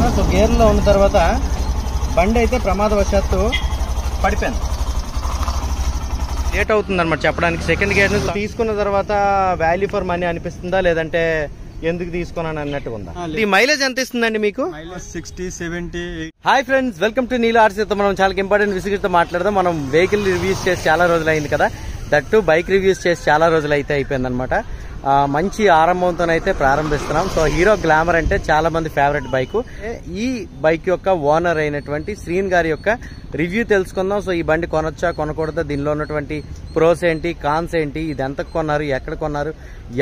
ఓకేనా. సో గేర్లో ఉన్న తర్వాత బండి అయితే ప్రమాదవశాత్తు పడిపోయింది. లేట్ అవుతుంది అనమాట చెప్పడానికి. సెకండ్ గేర్ తీసుకున్న తర్వాత వాల్యూ ఫర్ మనీ అనిపిస్తుందా, లేదంటే ఎందుకు తీసుకున్నాను అన్నట్టుగా ఉందా? ఈ మైలేజ్ ఎంత ఇస్తుందండి మీకు? 60-70. హాయ్ ఫ్రెండ్స్, వెల్కమ్ టు నీలు ఆర్సీతో. మనం చాలా ఇంపార్టెంట్ విషయంతో మాట్లాడదాం. మనం వెహికల్ రివ్యూస్ చేసి చాలా రోజులు అయింది కదా, దట్టు బైక్ రివ్యూస్ చేసి చాలా రోజులు అయితే అయిపోయింది అనమాట. మంచి ఆరంభంతోనైతే ప్రారంభిస్తున్నాం. సో హీరో గ్లామర్ అంటే చాలా మంది ఫేవరెట్ బైక్. ఈ బైక్ యొక్క ఓనర్ అయినటువంటి శ్రీన్ గారి యొక్క రివ్యూ తెలుసుకుందాం. సో ఈ బండి కొనొచ్చా కొనకూడదా, దీనిలో ఉన్నటువంటి ప్రోస్ ఏంటి, కాన్స్ ఏంటి, ఇది ఎంత కొన్నారు, ఎక్కడ కొన్నారు,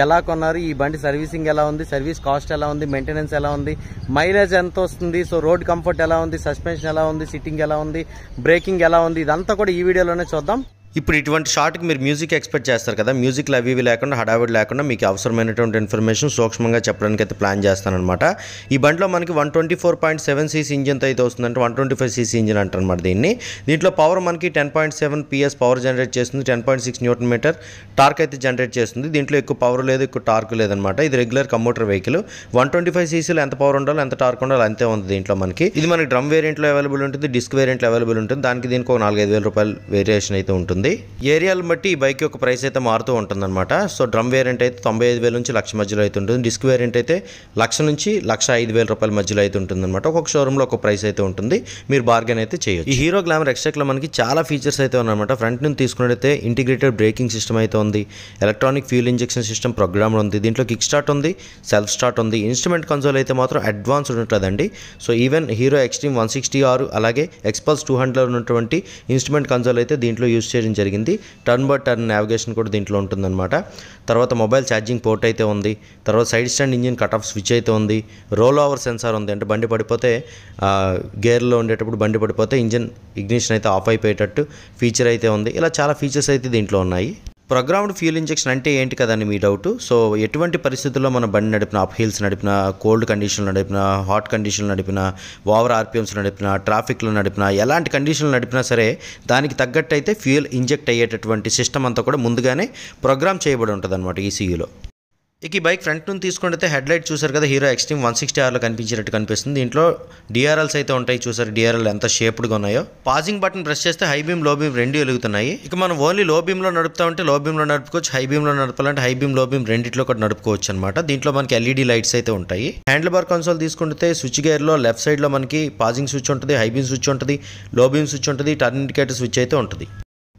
ఎలా కొన్నారు, ఈ బండి సర్వీసింగ్ ఎలా ఉంది, సర్వీస్ కాస్ట్ ఎలా ఉంది, మెయింటెనెన్స్ ఎలా ఉంది, మైలేజ్ ఎంత వస్తుంది, సో రోడ్ కంఫర్ట్ ఎలా ఉంది, సస్పెన్షన్ ఎలా ఉంది, సిట్టింగ్ ఎలా ఉంది, బ్రేకింగ్ ఎలా ఉంది, ఇదంతా కూడా ఈ వీడియోలోనే చూద్దాం. ఇప్పుడు ఇటువంటి షార్ట్కి మీరు మ్యూజిక్ ఎక్స్పెక్ట్ చేస్తారు కదా, మ్యూజిక్లు అవి ఇవి లేకుండా హడావిడి లేకుండా మీకు అవసరమైనటువంటి ఇన్ఫర్మేషన్ సూక్ష్మంగా చెప్పడానికి అయితే ప్లాన్ చేస్తానమాట. ఈ బండిలో మనకి 124.7 cc ఇంజిన్తో అయితే వస్తుందంటే 125 cc ఇంజిన్ అంటారనమాట దీన్ని. దీంట్లో పవర్ మనకి 10.7 PS పవర్ జనరేట్ చేస్తుంది, 10.6 Nm టార్క్ అయితే జనరేట్ చేస్తుంది. దీంట్లో ఎక్కువ పవర్ లేదు, ఎక్కువ టార్క్ లేదనమాట. ఇది రెగ్యులర్ కమ్యూటర్ వెహికల్. 125 cc ఎంత పవర్ ఉండాలో, ఎంత టార్క్ ఉండాలో అంతే ఉంది దీంట్లో మనకి. ఇది మనకి డ్రమ్ వేరియంట్లో అవైలబుల్ ఉంటుంది, డిస్క్ వేరియంట్లో అవైలబుల్ ఉంటుంది. దీనికి ఒక 4-5 వేల రూపాయలు వేరియేషన్ అయితే ఉంటుంది. ఏరియాలను బట్టి ఈ బైక్ యొక్క ప్రైస్ అయితే మారుతూ ఉంటుంది అనమాట. సో డ్రమ్ వేరియంట్ అయితే 95,000 నుంచి 1,00,000 మధ్యలో అయితే ఉంటుంది. డిస్క్ వేరియంట్ అయితే 1,00,000 నుంచి 1,05,000 రూపాయల మధ్యలో అయితే ఉంటుంది అనమాట. ఒక్కొక్క షోరూంలో ఒక ప్రైస్ అయితే ఉంటుంది, మీరు బార్గెన్ అయితే చేయొచ్చు. ఈ హీరో గ్లామర్ ఎక్స్ట్రాక్లో మనకి చాలా ఫీచర్స్ అయితే ఉన్నాయన్నమాట. ఫ్రంట్ నుంచి తీసుకున్నట్టయితే ఇంటిగ్రేటెడ్ బ్రేకింగ్ సిస్టమ్ అయితే ఉంది, electronic fuel injection system program ఉంది, దీంట్లో కిక్ స్టార్ట్ ఉంది, సెల్ఫ్ స్టార్ట్ ఉంది. ఇన్స్ట్రుమెంట్ కన్సోల్ అయితే మాత్రం అడ్వాన్స్డ్ ఉంటుందండి. So even hero extreme 160R అలాగే ఎక్స్పల్స్ 200లో ఉన్నటువంటి ఇన్స్ట్రుమెంట్ కన్సోల్ అయితే దీంట్లో యూజ్ చేయడం జరిగింది. టర్న్ బై టర్న్ నావిగేషన్ కూడా దీంట్లో ఉంటుందన్నమాట. తర్వాత మొబైల్ ఛార్జింగ్ పోర్ట్ అయితే ఉంది. తర్వాత side stand engine cut off switch అయితే ఉంది. రోల్ ఓవర్ సెన్సార్ ఉంది, అంటే బండి పడిపోతే గేర్లో ఉండేటప్పుడు బండి పడిపోతే ఇంజిన్ ఇగ్నిషన్ అయితే ఆఫ్ అయిపోయేటట్టు ఫీచర్ అయితే ఉంది. ఇలా చాలా ఫీచర్స్ అయితే దీంట్లో ఉన్నాయి. ప్రోగ్రామ్డ్ ఫ్యూల్ ఇంజెక్షన్ అంటే ఏంటి కదండి మీ డౌట్. సో ఎటువంటి పరిస్థితుల్లో మన బండి నడిపిన, అప్ హిల్స్ నడిపిన, కోల్డ్ కండిషన్లో నడిపిన, హాట్ కండిషన్లో నడిపిన, ఓవర్ ఆర్పిఎమ్స్లో నడిపిన, ట్రాఫిక్లో నడిపిన, ఎలాంటి కండిషన్లో నడిపినా సరే దానికి తగ్గట్టు అయితే ఫ్యూయల్ ఇంజెక్ట్ అయ్యేటటువంటి సిస్టమ్ అంతా కూడా ముందుగానే ప్రోగ్రామ్ చేయబడి ఉంటుంది అనమాట ఈసీయూలో. ఇక ఈ బైక్ ఫ్రంట్ నుంచి తీసుకుంటే హెడ్ లైట్ చూసారు కదా, హీరో ఎక్స్ట్రీమ్ 160Rలో కనిపించినట్టు కనిపిస్తుంది. దీంట్లో డిఆర్ఎల్స్ అయితే ఉంటాయి, చూసారు డిఆర్ఎల్ ఎంత షేప్డ్గా ఉన్నాయో. పాజింగ్ బటన్ ప్రెస్ చేస్తే హై బీమ్, లో బీమ్ రెండు వెలుగుతున్నాయి. ఇక మనం ఓన్లీ లో బీమ్లో నడుపుతా ఉంటే లో బీమ్లో నడుపుకోవచ్చు, హై బీమ్లో నడపాలంటే హై బీమ్, లో బీమ్ రెండిట్లో కూడా నడుపుకోవచ్చు అనమాట. దీంట్లో మనకి ఎల్ఈడి లైట్స్ అయితే ఉంటాయి. హ్యాండిల్ బార్ కన్సోల్ తీసుకుంటే స్విచ్ గేర్లో లెఫ్ట్ సైడ్లో మనకి పాజింగ్ స్విచ్ ఉంటుంది, హై బీమ్ స్విచ్ ఉంటుంది, లో బీమ్ స్విచ్ ఉంటుంది, టర్న్ ఇండికేటర్ స్విచ్ అయితే ఉంటుంది.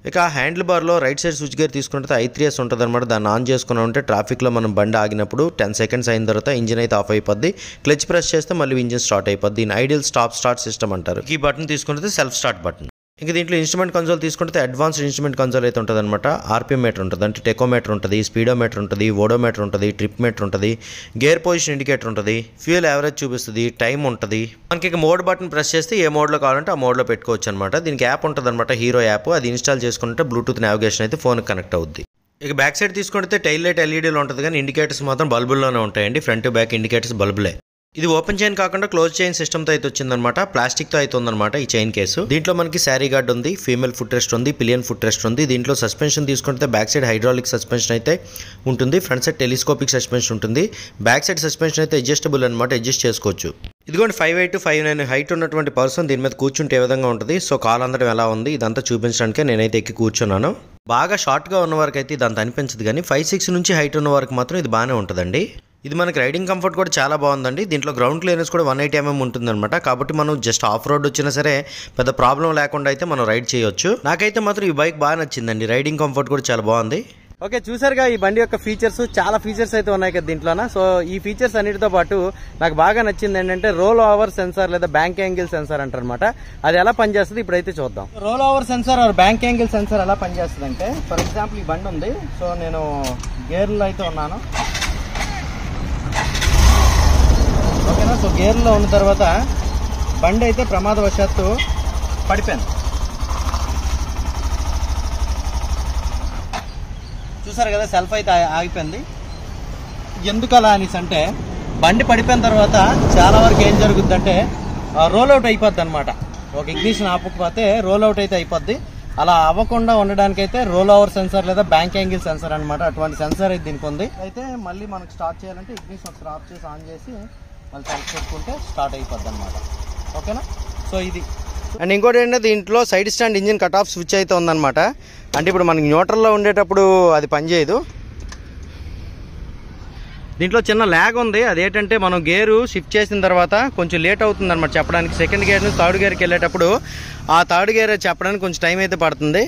ఇక హ్యాండిల్ బార్లో రైట్ సైడ్ స్విచ్ గేర్ తీసుకుంటే I3S ఉంటుంది అనమాట. దాన్ని ఆన్ చేసుకుని ఉంటే ట్రాఫిక్లో మనం బండి ఆగినప్పుడు 10 seconds అయిన తర్వాత ఇంజిన్ అయితే ఆఫ్ అయిపోద్ది. క్లచ్ ప్రెస్ చేస్తే మళ్ళీ ఇంజిన్ స్టార్ట్ అయిపోద్ది. దీని ఐడియల్ స్టాప్ స్టార్ట్ సిస్టమ్ అంటారు. ఈ బటన్ తీసుకుంటే సెల్ఫ్ స్టార్ట్ బటన్. ఇంకా దీంట్లో ఇన్స్ట్రుమెంట్ కన్సోల్ తీసుకుంటే అడ్వాన్స్డ్ ఇన్స్ట్రుమెంట్ కన్సోల్ అయితే ఉంటుంది అనమాట. ఆర్పిఎం మీటర్ ఉంటుంది, అంటే టెకోమీటర్ ఉంటుంది, స్పీడోమీటర్ ఉంటుంది, ఓడోమీటర్ ఉంటుంది, ట్రిప్ మీటర్ ఉంటుంది, గేర్ పొజిషన్ ఇండికేటర్ ఉంటుంది, ఫ్యూయల్ యావరేజ్ చూపిస్తుంది, టైం ఉంటుంది. మనకి ఇక మోడ్ బటన్ ప్రెస్ చేస్తే ఏ మోడ్లో కావాలంటే ఆ మోడ్లో పెట్టుకోవచ్చు అనమాట. దీనికి యాప్ ఉంటుంది అనమాట, హీరో యాప్. అది ఇన్స్టాల్ చేసుకుంటే బ్లూటూత్ నావిగేషన్ అయితే ఫోన్కి కనెక్ట్ అవుద్ది. ఇక బ్యాక్ సైడ్ తీసుకుంటే టైల్ లైట్ ఎల్ఈడీలో ఉంటుంది, కానీ ఇండికేటర్స్ మాత్రం బల్బుల్లోనే ఉంటాయండి. ఫ్రంట్ బ్యాక్ ఇండికేటర్స్ బల్బులే. ఇది ఓపెన్ చైన్ కాకుండా క్లోజ్ చైన్ సిస్టమ్తో అయితే వచ్చిందనమాట. ప్లాస్టిక్తో అయితే ఉందన్నమాట ఈ చైన్ కేసు. దీంట్లో మనకి శారీ గార్డ్ ఉంది, ఫీమేల్ ఫుట్ రెస్ట్ ఉంది, పిలియన్ ఫుట్ రెస్ట్ ఉంది. దీంట్లో సస్పెన్షన్ తీసుకుంటే బ్యాక్ సైడ్ హైడ్రాలిక్ సస్పెన్షన్ అయితే ఉంటుంది, ఫ్రంట్ సైడ్ టెలిస్కోపిక్ సస్పెన్షన్ ఉంటుంది. బ్యాక్ సైడ్ సస్పెన్షన్ అయితే అడ్జస్టబుల్ అనమాట, అడ్జస్ట్ చేసుకోవచ్చు. ఇదిగోండి 5'8" 5'9" హైట్ ఉన్నటువంటి పర్సన్ దీని మీద కూర్చుంటే ఏ విధంగా ఉంటుంది, సో కాలు అందడం ఎలా ఉంది ఇదంతా చూపించడానికే నేనైతే ఎక్కి కూర్చున్నాను. బాగా షార్ట్గా ఉన్న వారికి అయితే ఇదంతా అనిపించదు, కానీ 5'6" నుంచి హైట్ ఉన్న వారికి మాత్రం ఇది బాగానే ఉంటుందండి. ఇది మనకి రైడింగ్ కంఫర్ట్ కూడా చాలా బాగుందండి. దీంట్లో గ్రౌండ్ క్లియరెన్స్ కూడా 180 mm ఉంటుందన్నమాట. కాబట్టి మనం జస్ట్ ఆఫ్ రోడ్ వచ్చినా సరే పెద్ద ప్రాబ్లం లేకుండా అయితే మనం రైడ్ చేయొచ్చు. నాకైతే మాత్రం ఈ బైక్ బాగా నచ్చిందండి, రైడింగ్ కంఫర్ట్ కూడా చాలా బాగుంది. ఓకే, చూసారుగా ఈ బండి యొక్క ఫీచర్స్, చాలా ఫీచర్స్ అయితే ఉన్నాయి కదా దీంట్లోన. సో ఈ ఫీచర్స్ అన్నిటితో పాటు నాకు బాగా నచ్చింది ఏంటంటే రోల్ ఓవర్ సెన్సార్ లేదా బ్యాంక్ యాంగిల్ సెన్సార్ అంటారనమాట. అది ఎలా పనిచేస్తుంది ఇప్పుడైతే చూద్దాం. Roll over sensor or bank angle sensor ఎలా పనిచేస్తుంది అంటే, ఫర్ ఎగ్జాంపుల్ ఈ బండి ఉంది, సో నేను గేర్లో అయితే ఉన్నాను, ఓకేనా. సో గేర్లో ఉన్న తర్వాత బండి అయితే ప్రమాదవశాత్తు పడిపోయింది. చూసారు కదా, సెల్ఫ్ అయితే ఆగిపోయింది. ఎందుకు అలా అనేసి అంటే, బండి పడిపోయిన తర్వాత చాలా వరకు ఏం జరుగుద్దంటే రోల్ అవుట్ అయిపోద్ది అనమాట. ఒక ఇగ్నిషన్ ఆపకపోతే రోల్ అవుట్ అయితే అయిపోద్ది. అలా అవ్వకుండా ఉండడానికైతే రోల్ ఓవర్ సెన్సార్ లేదా బ్యాంక్ యాంగిల్ సెన్సార్ అనమాట, అటువంటి సెన్సార్ అయితే దీనికి ఉంది. అయితే మళ్ళీ మనకు స్టార్ట్ చేయాలంటే ఇగ్నిషన్ ఒకసారి ఆఫ్ చేసి ఆన్ చేసి మళ్ళీ సెల్ఫ్ పెట్టుకుంటే స్టార్ట్ అయిపోద్ది అనమాట. ఓకేనా? సో ఇది. అండ్ ఇంకోటి ఏంటంటే దీంట్లో side stand engine cut off switch అయితే ఉందన్నమాట. అంటే ఇప్పుడు మనకి న్యూట్రల్లో ఉండేటప్పుడు అది పనిచేయదు. దీంట్లో చిన్న ల్యాగ్ ఉంది. అదేంటంటే మనం గేరు షిఫ్ట్ చేసిన తర్వాత కొంచెం లేట్ అవుతుంది అనమాట చెప్పడానికి. సెకండ్ గేర్ నుంచి థర్డ్ గేర్కి వెళ్ళేటప్పుడు ఆ థర్డ్ గేర్ చెప్పడానికి కొంచెం టైం అయితే పడుతుంది.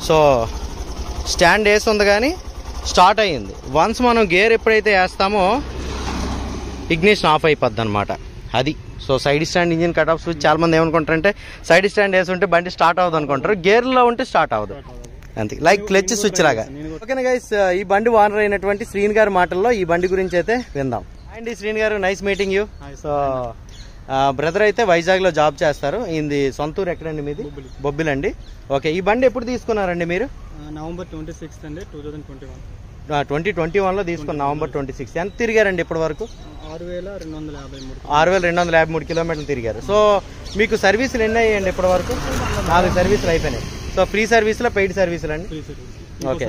సో స్టాండ్ వేసి ఉంది కానీ స్టార్ట్ అయ్యింది. వన్స్ మనం గేర్ ఎప్పుడైతే వేస్తామో ఇగ్నిషన్ ఆఫ్ అయిపోద్ది అనమాట. అది. So side stand engine cut off switch చాలా మంది ఏమనుకుంటారంటే సైడ్ స్టాండ్ వేసి ఉంటే బండి స్టార్ట్ అవ్వదు అనుకుంటారు. గేర్లో ఉంటే స్టార్ట్ అవ్వదు, అంతే, లైక్ క్లచ్ స్విచ్ లాగా. ఓకేనా గైస్, ఈ బండి ఓనర్ అయినటువంటి శ్రీని గారి మాటల్లో ఈ బండి గురించి అయితే విందాం. అండ్ శ్రీని గారు, nice meeting you. So brother అయితే వైజాగ్లో జాబ్ చేస్తారు. ఇది సొంతూరు ఎక్కడండి మీది? బొబ్బిలి అండి. ఓకే, ఈ బండి ఎప్పుడు తీసుకున్నారండి మీరు? నవంబర్ 26 అండి 2021. 2021లో తీసుకున్న నవంబర్ 26. ఎంత తిరిగారండి ఇప్పటి వరకు? 6253 కిలోమీటర్లు తిరిగారు. సో మీకు సర్వీసులు ఎన్ని అయ్యాయండి ఇప్పటి వరకు? 4 సర్వీసులు అయిపోయినాయి. సో ఫ్రీ సర్వీసులో పెయిడ్ సర్వీసులు అండి? Okay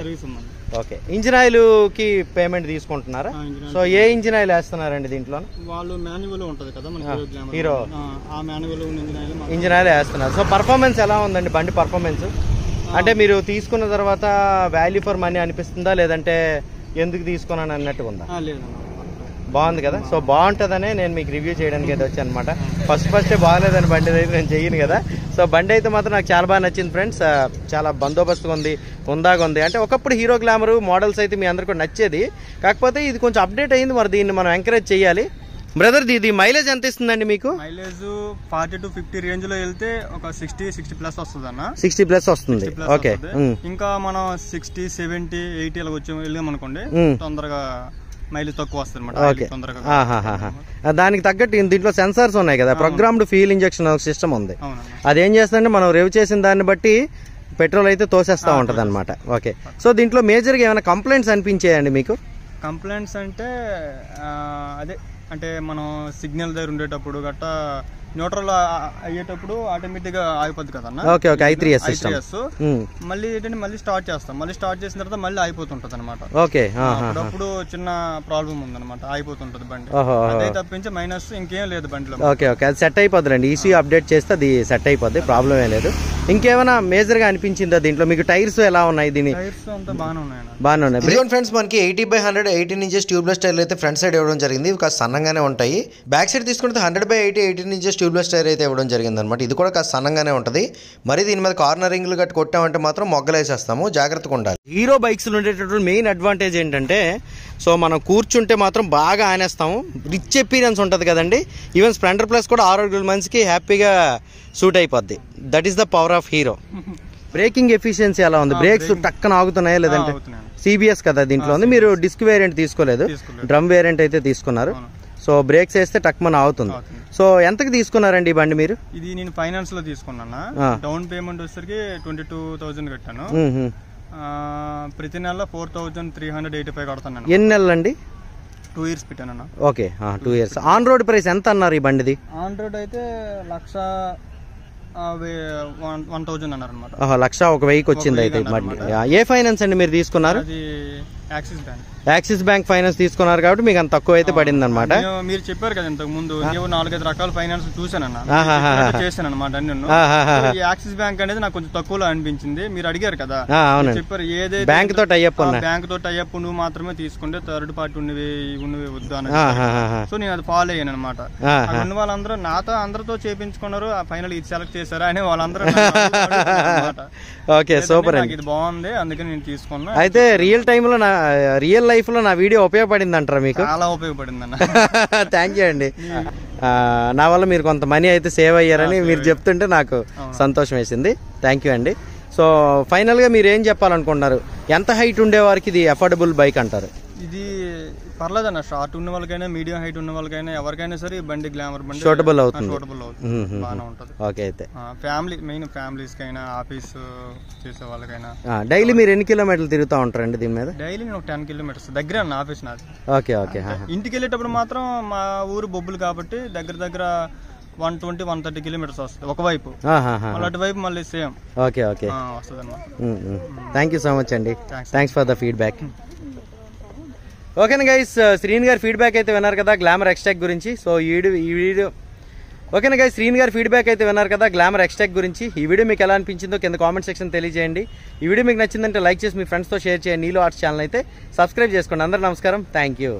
okay. ఇంజిన్ ఆయిల్కి పేమెంట్ తీసుకుంటున్నారా? సో ఏ ఇంజిన్ ఆయిల్ వేస్తున్నారండి దీంట్లో? వాళ్ళు మాన్యువల్ ఉంటుంది కదా హీరో, ఆ మాన్యువల్ ఇంజిన్ ఆయిల్ వేస్తున్నారు. సో పర్ఫార్మెన్స్ ఎలా ఉందండి బండి పర్ఫార్మెన్స్? అంటే మీరు తీసుకున్న తర్వాత వాల్యూ ఫర్ మనీ అనిపిస్తుందా, లేదంటే ఎందుకు తీసుకున్నాను అన్నట్టుగా ఉందా? బాగుంది కదా. సో బాగుంటుందనే నేను మీకు రివ్యూ చేయడానికి అయితే వచ్చాను అనమాట. ఫస్టే బాగాలేదని బండి అయితే నేను చెయ్యను కదా. సో బండి అయితే మాత్రం నాకు చాలా బాగా నచ్చింది ఫ్రెండ్స్. చాలా బందోబస్తుగా ఉంది, హుందాగా ఉంది. అంటే ఒకప్పుడు హీరో గ్లామర్ మోడల్స్ అయితే మీ అందరికీ నచ్చేది, కాకపోతే ఇది కొంచెం అప్డేట్ అయింది. మరి దీన్ని మనం ఎంకరేజ్ చేయాలి. బ్రదర్, ఇది మైలేజ్ ఎంత ఇస్తుందండి మీకు? మైలేజ్ 40 to 50 రేంజ్ లో వెళ్తే ఒక 60 ప్లస్ వస్తుంది అన్న. 60 ప్లస్ వస్తుంది. ఓకే. ఇంకా మనం 60, 70, 80 అలా వచ్చి వెళ్ళాం అనుకోండి, తొందరగా మైలేజ్ తక్కువ వస్తుంది అనమాట. దానికి తగ్గట్టు దీంట్లో సెన్సార్స్ ఉన్నాయి కదా, ప్రోగ్రామ్డ్ ఫ్యూయల్ ఇంజెక్షన్ సిస్టమ్ ఉంది. అదేం చేస్తుందంటే మనం రేవ్ చేసిన దాన్ని బట్టి పెట్రోల్ అయితే తోసేస్తా ఉంటది అనమాట. ఓకే. సో దీంట్లో మేజర్ గా ఏమైనా కంప్లైంట్స్ అనిపించాయండి మీకు? కంప్లైంట్స్ అంటే అదే, అంటే మనం సిగ్నల్ దగ్గర ఉండేటప్పుడు గట్టా న్యూట్రల్ అయ్యేటప్పుడు ఆటోమేటిక్ గా ఆగిపోద్ది కదన్నా. Okay okay. i3s మళ్ళీ ఏంటంటే మళ్ళీ స్టార్ట్ చేస్తాం, మళ్ళీ స్టార్ట్ చేసిన తర్వాత మళ్ళీ అయిపోతుంటది అనమాట. ఓకే. అప్పుడు చిన్న ప్రాబ్లం ఉందన్నమాట, అయిపోతుంటది బండి. అదే తప్పించి మైనస్ ఇంకేం లేదు బండిలో. Okay okay. అది సెట్ అయిపోద్ది. ఈసీ అప్డేట్ చేస్తే అది సెట్ అయిపోద్ది, ప్రాబ్లం ఏ లేదు. ఇంకేమైనా మేజర్ గా అనిపించిందా దీంట్లో మీకు? టైర్స్ ఎలా ఉన్నాయి? దీని టైర్స్ అంతా బాగానే ఉన్నాయి. ఫ్రెండ్స్, మనకి 80/100 18 ఇంచెస్ ట్యూబ్లెస్ టైర్లు అయితే ఫ్రంట్ సైడ్ ఇవ్వడం జరిగింది. ఇవి కాస్త సన్నంగానే ఉంటాయి. బ్యాక్ సైడ్ తీసుకుంటే 100/80 18 ఇంచెస్ ట్యూబ్లెస్ టైర్ అయితే ఇవ్వడం జరిగింది అనమాట. ఇది కూడా కాస్త సన్నంగానే ఉంటుంది. మరి దీని మీద కార్నరింగ్లు గట్టి కొట్టామంటే మాత్రం మొగ్గలేసేస్తాము, జాగ్రత్తగా ఉండాలి. హీరో బైక్స్ ఉండేటటువంటి మెయిన్ అడ్వాంటేజ్ ఏంటంటే, సో మనం కూర్చుంటే మాత్రం బాగా ఆనేస్తాము, రిచ్ ఎపీరియన్స్ ఉంటుంది కదండి. ఈవెన్ స్ప్లెండర్ ప్లస్ కూడా 6 మందికి హ్యాపీగా సూట్ అయిపోద్ది. That is the power of hero. Breaking efficiency ఎలా ఉంది? బ్రేక్స్ టక్కన ఆగుతున్నాయా లేదంటే? సిబిఎస్ కదా దీంట్లో ఉంది. మీరు డిస్క్ వేరియంట్ తీసుకోలేదు, డ్రమ్ వేరియంట్ అయితే తీసుకున్నారు. సో బ్రేక్స్ వేస్తే టక్మన్ అవుతుంది. సో ఎంతకి తీసుకున్నారండి ఈ బండి మీరు? ఇది నేను ఫైనాన్స్ లో తీసుకున్నా. డౌన్ పేమెంట్ వచ్చేసరికి 22,000 కట్టాను. ప్రతి నెల 4,385 కడతాను. ఎన్ని నెలలు అండి? 2 years పెట్టాను. Okay, 2 years. On road price ఎంత అన్నారు ఈ బండిది? ఆన్ రోడ్ అయితే 1,000 అన్నారు అనమాట. 1,01,000కి వచ్చింది అయితే. ఏ ఫైనాన్స్ అండి మీరు తీసుకున్నారు? యాక్సిస్ బ్యాంక్ ఫైనాన్స్ తీసుకున్నారు కాబట్టి మీకు అంత తక్కువ అయితే పడింది అనమాట. మీరు చెప్పారు కదా ఇంతకు ముందు, 4-5 రకాల ఫైనాన్స్ చూసానన్నా, చేశాను అనమాట. యాక్సిస్ బ్యాంక్ అనేది నాకు కొంచెం తక్కువలో అనిపించింది. మీరు అడిగారు కదా, చెప్పారు ఏదైతే బ్యాంక్ తో టైఅప్ నువ్వు మాత్రమే తీసుకుంటే థర్డ్ పార్టీ ఉన్నవి వద్దు అని. సో నేను అది ఫాలో అయ్యాను అనమాట. ఉన్న వాళ్ళందరూ నాతో అందరితో చేయించుకున్నారు, ఫైనల్ ఇది సెలెక్ట్ చేశారా అని వాళ్ళందరూ. Okay, super. ఇది బాగుంది, అందుకని నేను తీసుకున్నా. అయితే రియల్ టైమ్ లో రియల్ లైఫ్ లో నా వీడియో ఉపయోగపడింది అంటారా మీకు? చాలా ఉపయోగపడింది అన్న. థ్యాంక్ యూ అండి. నా వల్ల మీరు కొంత మనీ అయితే సేవ్ అయ్యారని మీరు చెప్తుంటే నాకు సంతోషం వేసింది. థ్యాంక్ యూ అండి. సో ఫైనల్ గా మీరు ఏం చెప్పాలనుకుంటున్నారు? ఎంత హైట్ ఉండే వారికి ఇది అఫోర్డబుల్ బైక్ అంటారు? ఇది పర్లేదన్న, షార్ట్ ఉన్న వాళ్ళకైనా మీడియం హైట్ ఉన్న వాళ్ళకైనా ఎవరికైనా సరే బండి గ్లామర్ బండి సూటబుల్ అవుతుంది. బాగానే ఉంటుంది. ఓకే. అయితే ఫ్యామిలీ, మెయిన్ ఫ్యామిలీస్ కైనా, ఆఫీస్ చేసే వాళ్ళకైనా. డైలీ మీరు ఎన్ని కిలోమీటర్లు తిరుగుతూ ఉంటారండి దీని మీద? డైలీ నేను 10 kilometers దగ్గర అన్న ఆఫీస్ నాది. Okay okay. ఇంటికి వెళ్ళేటప్పుడు మాత్రం మా ఊరు బొబ్బులు కాబట్టి దగ్గర 120-130 kilometers వస్తుంది ఒకవైపు, అటువైపు మళ్ళీ సేమ్. ఓకే ఓకే, వస్తుంది అన్నమాట. థ్యాంక్ యూ సో మచ్ అండి. Thanks for the feedback. ఓకేనా గైస్, శ్రీని గారి ఫీడ్బ్యాక్ అయితే విన్నారు కదా గ్లామర్ ఎక్స్టాక్ గురించి. సో ఈ వీడియో ఓకేనా గైస్, శ్రీని గారి ఫీడ్బ్యాక్ అయితే విన్నారు కదా గ్లామర్ ఎక్స్టాక్ గురించి. ఈ వీడియో మీకు ఎలా అనిపించిందో కింద కామెంట్ సెక్షన్ తెలియజేయండి. ఈ వీడియో మీకు నచ్చిందంటే లైక్ చేసి మీ ఫ్రెండ్స్తో షేర్ చేయండి. నీలో ఆర్ట్స్ ఛానల్ అయితే సబ్స్క్రైబ్ చేసుకోండి. అందరూ నమస్కారం, థ్యాంక్ యూ.